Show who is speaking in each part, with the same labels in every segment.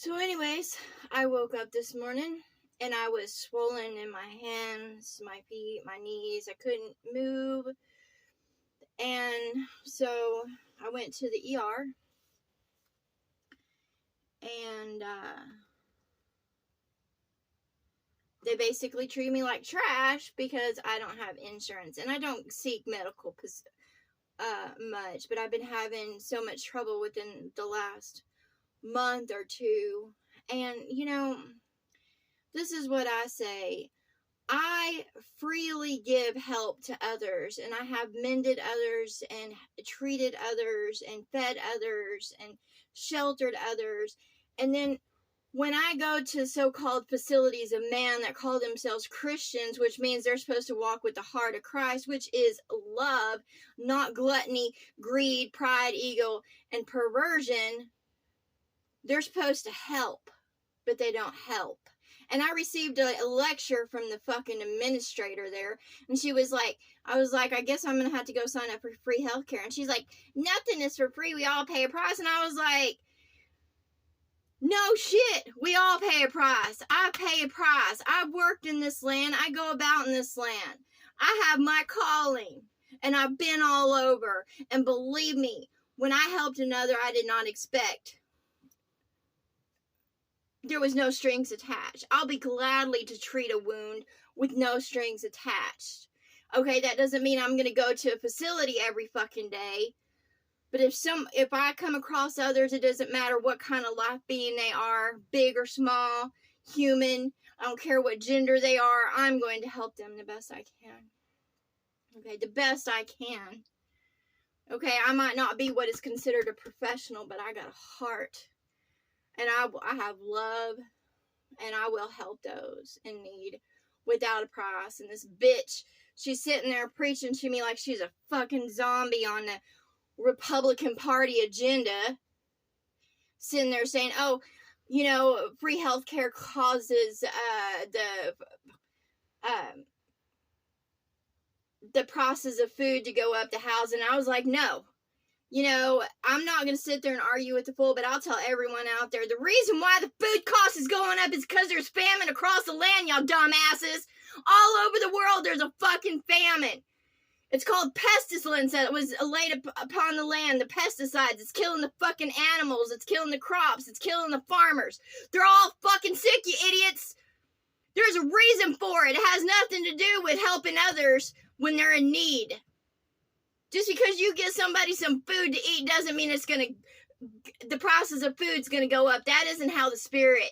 Speaker 1: So anyways, I woke up this morning and I was swollen in my hands, my feet, my knees. I couldn't move. And so I went to the ER and they basically treat me like trash because I don't have insurance and I don't seek medical much, but I've been having so much trouble within the last month or two. And this is what I say. I freely give help to others, and I have mended others and treated others and fed others and sheltered others. And then when I go to so-called facilities of man that call themselves Christians, which means they're supposed to walk with the heart of Christ, which is love, not gluttony, greed, pride, ego, and perversion, they're supposed to help, but they don't help. And I received a lecture from the fucking administrator there. And she was like, I was like, I guess I'm going to have to go sign up for free healthcare. And she's like, nothing is for free. We all pay a price. And I was like, no shit. We all pay a price. I pay a price. I've worked in this land. I go about in this land. I have my calling. And I've been all over. And believe me, when I helped another, I did not expect. There was no strings attached. I'll be gladly to treat a wound with no strings attached. Okay, that doesn't mean I'm going to go to a facility every fucking day. But if I come across others, it doesn't matter what kind of life being they are, big or small, human, I don't care what gender they are, I'm going to help them the best I can. Okay, the best I can. Okay, I might not be what is considered a professional, but I got a heart. And I have love, and I will help those in need without a price. And this bitch, she's sitting there preaching to me like she's a fucking zombie on the Republican Party agenda. Sitting there saying, oh, free healthcare causes the prices of food to go up, the housing. I was like, no. I'm not going to sit there and argue with the fool, but I'll tell everyone out there, the reason why the food cost is going up is because there's famine across the land, y'all dumbasses. All over the world, there's a fucking famine. It's called pestilence that was laid upon the land, the pesticides. It's killing the fucking animals. It's killing the crops. It's killing the farmers. They're all fucking sick, you idiots. There's a reason for it. It has nothing to do with helping others when they're in need. Just because you get somebody some food to eat doesn't mean the prices of food's going to go up. That isn't how the Spirit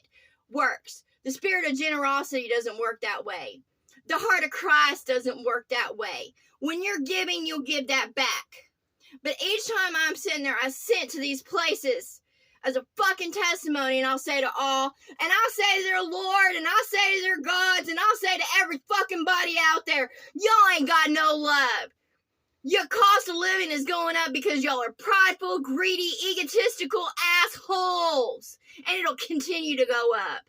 Speaker 1: works. The spirit of generosity doesn't work that way. The heart of Christ doesn't work that way. When you're giving, you'll give that back. But each time I'm sitting there, I sit to these places as a fucking testimony, and I'll say to all, and I'll say to their Lord, and I'll say to their gods, and I'll say to every fucking body out there, y'all ain't got no love. Your cost of living is going up because y'all are prideful, greedy, egotistical assholes. And it'll continue to go up.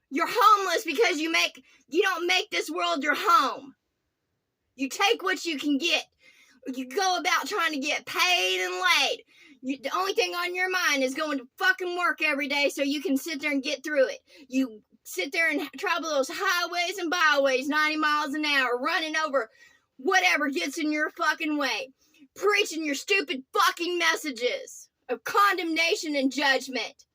Speaker 1: You're homeless because you don't make this world your home. You take what you can get. You go about trying to get paid and laid. The only thing on your mind is going to fucking work every day so you can sit there and get through it. You sit there and travel those highways and byways 90 miles an hour, running over whatever gets in your fucking way, preaching your stupid fucking messages of condemnation and judgment.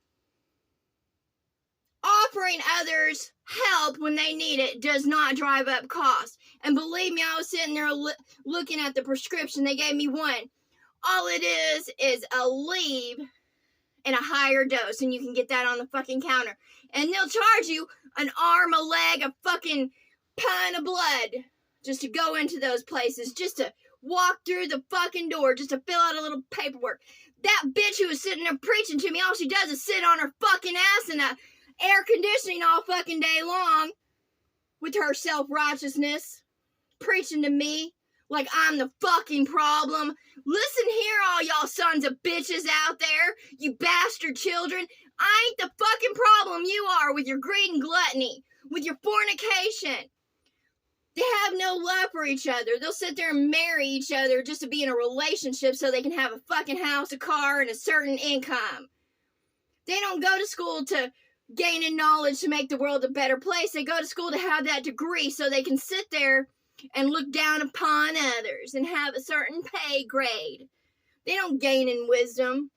Speaker 1: Offering others help when they need it does not drive up costs. And believe me, I was sitting there looking at the prescription. They gave me one. All it is a leave and a higher dose, and you can get that on the fucking counter. And they'll charge you an arm, a leg, a fucking pint of blood just to go into those places, just to walk through the fucking door, just to fill out a little paperwork. That bitch who was sitting there preaching to me, all she does is sit on her fucking ass in the air conditioning all fucking day long with her self-righteousness, preaching to me like I'm the fucking problem. Listen here, all y'all sons of bitches out there, you bastard children. I ain't the fucking problem. You are with your greed and gluttony, with your fornication. They have no love for each other. They'll sit there and marry each other just to be in a relationship so they can have a fucking house, a car, and a certain income. They don't go to school to gain in knowledge to make the world a better place. They go to school to have that degree so they can sit there and look down upon others and have a certain pay grade. They don't gain in wisdom.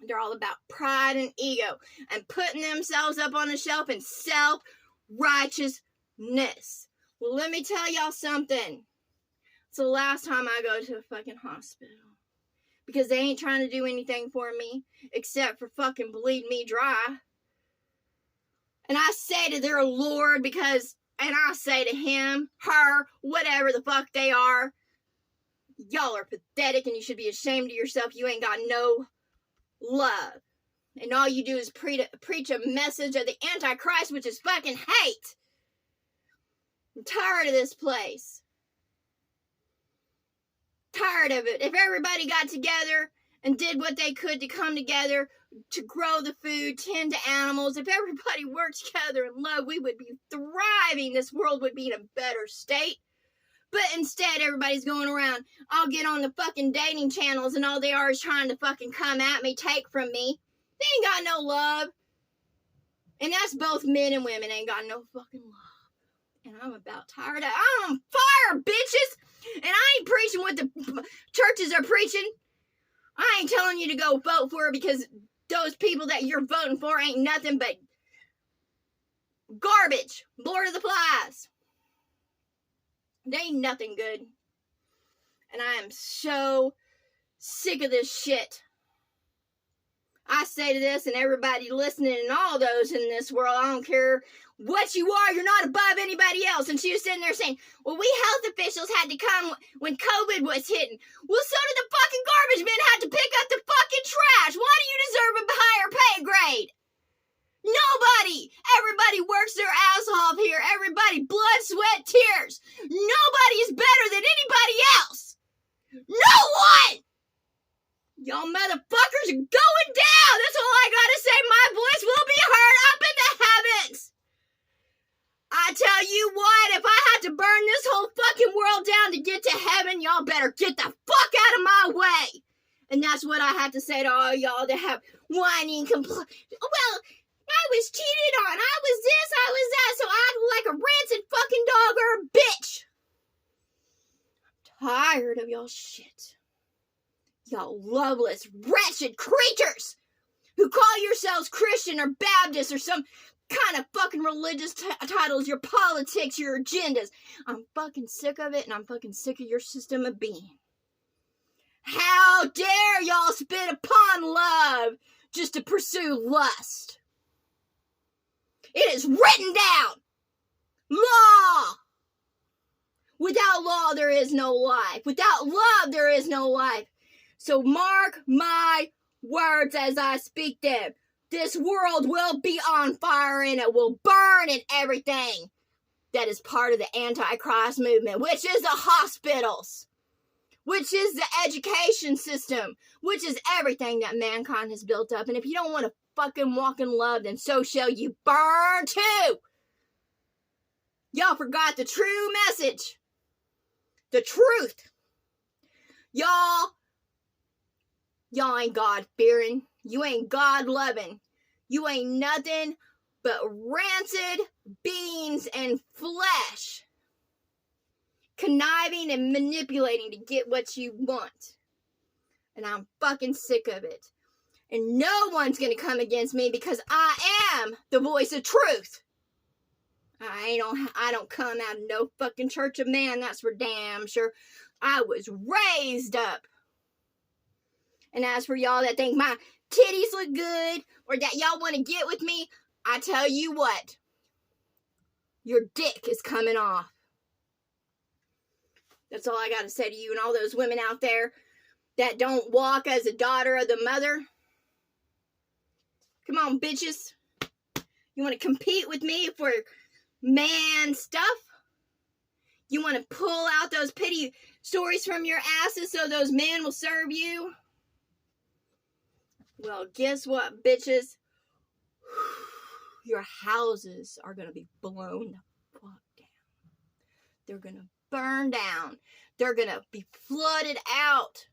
Speaker 1: They're all about pride and ego and putting themselves up on a shelf and self-righteousness. Well, let me tell y'all something. It's the last time I go to a fucking hospital. Because they ain't trying to do anything for me except for fucking bleed me dry. And I say to their Lord and I say to him, her, whatever the fuck they are, y'all are pathetic and you should be ashamed of yourself. You ain't got no love. And all you do is preach a message of the Antichrist, which is fucking hate. I'm tired of this place. Tired of it. If everybody got together and did what they could to come together to grow the food, tend to animals, if everybody worked together in love, we would be thriving. This world would be in a better state. But instead, everybody's going around, I'll get on the fucking dating channels and all they are is trying to fucking come at me, take from me. They ain't got no love. And that's both men and women ain't got no fucking love. And I'm about tired of I'm on fire, bitches! And I ain't preaching what the churches are preaching. I ain't telling you to go vote for it because those people that you're voting for ain't nothing but garbage. Lord of the Flies. They ain't nothing good. And I am so sick of this shit. I say to this and everybody listening and all those in this world, I don't care what you are, you're not above anybody else. And she was sitting there saying, well, we health officials had to come when COVID was hitting. Well, so did the fucking garbage men had to pick up the fucking trash. Why do you deserve a higher pay grade? Nobody. Everybody works their ass off here. Everybody, blood, sweat, tears. Nobody is better than anybody else. No one. Y'all motherfuckers are going down. That's all I gotta say. My voice will be heard up in the heavens. I tell you what, if I had to burn this whole fucking world down to get to heaven, y'all better get the fuck out of my way. And that's what I have to say to all y'all that have whining complaints. Well, I was cheated on. I was this, I was that, so I act like a rancid fucking dog or a bitch. I'm tired of y'all shit. Y'all loveless, wretched creatures who call yourselves Christian or Baptist or some kind of fucking religious titles, your politics, your agendas. I'm fucking sick of it, and I'm fucking sick of your system of being. How dare y'all spit upon love just to pursue lust? It is written down. Law. Without law, there is no life. Without love, there is no life. So mark my words as I speak them. This world will be on fire and it will burn and everything that is part of the Antichrist movement, which is the hospitals, which is the education system, which is everything that mankind has built up. And if you don't want to fucking walk in love, then so shall you burn too. Y'all forgot the true message. The truth. Y'all ain't God-fearing. You ain't God-loving. You ain't nothing but rancid beans and flesh. Conniving and manipulating to get what you want. And I'm fucking sick of it. And no one's gonna come against me because I am the voice of truth. I don't come out of no fucking church of man, that's for damn sure. I was raised up. And as for y'all that think my titties look good or that y'all want to get with me, I tell you what, your dick is coming off. That's all I got to say to you and all those women out there that don't walk as a daughter of the mother. Come on, bitches. You want to compete with me for man stuff? You want to pull out those pity stories from your asses so those men will serve you? Well, guess what, bitches? Your houses are going to be blown the fuck down. They're going to burn down. They're going to be flooded out.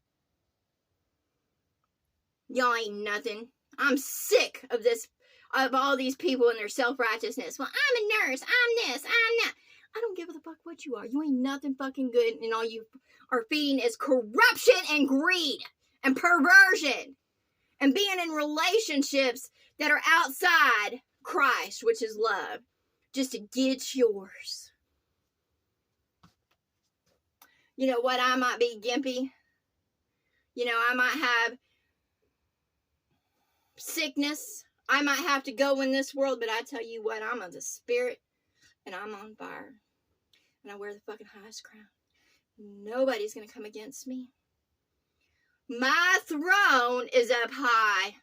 Speaker 1: Y'all ain't nothing. I'm sick of this, of all these people and their self-righteousness. Well, I'm a nurse. I'm this. I'm that. I don't give a fuck what you are. You ain't nothing fucking good, and all you are feeding is corruption and greed and perversion and being in relationships that are outside Christ, which is love, just to get yours. You know what? I might be gimpy. You know, I might have sickness. I might have to go in this world, but I tell you what, I'm of the Spirit, and I'm on fire. And I wear the fucking highest crown. Nobody's going to come against me. My throne is up high,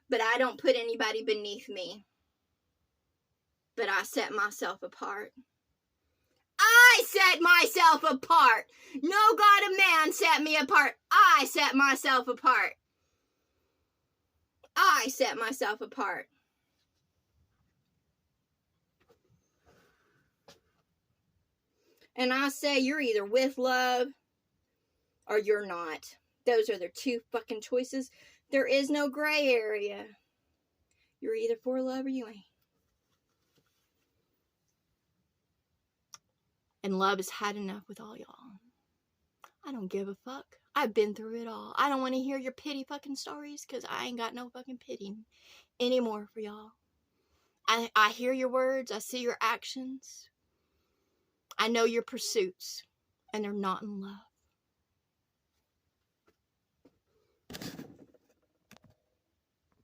Speaker 1: but I don't put anybody beneath me. But I set myself apart. I set myself apart. No God of man set me apart. I set myself apart. I set myself apart. And I say you're either with love or you're not. Those are the two fucking choices. There is no gray area. You're either for love or you ain't. And love has had enough with all y'all. I don't give a fuck. I've been through it all. I don't want to hear your pity fucking stories, because I ain't got no fucking pity anymore for y'all. I hear your words. I see your actions. I know your pursuits. And they're not in love.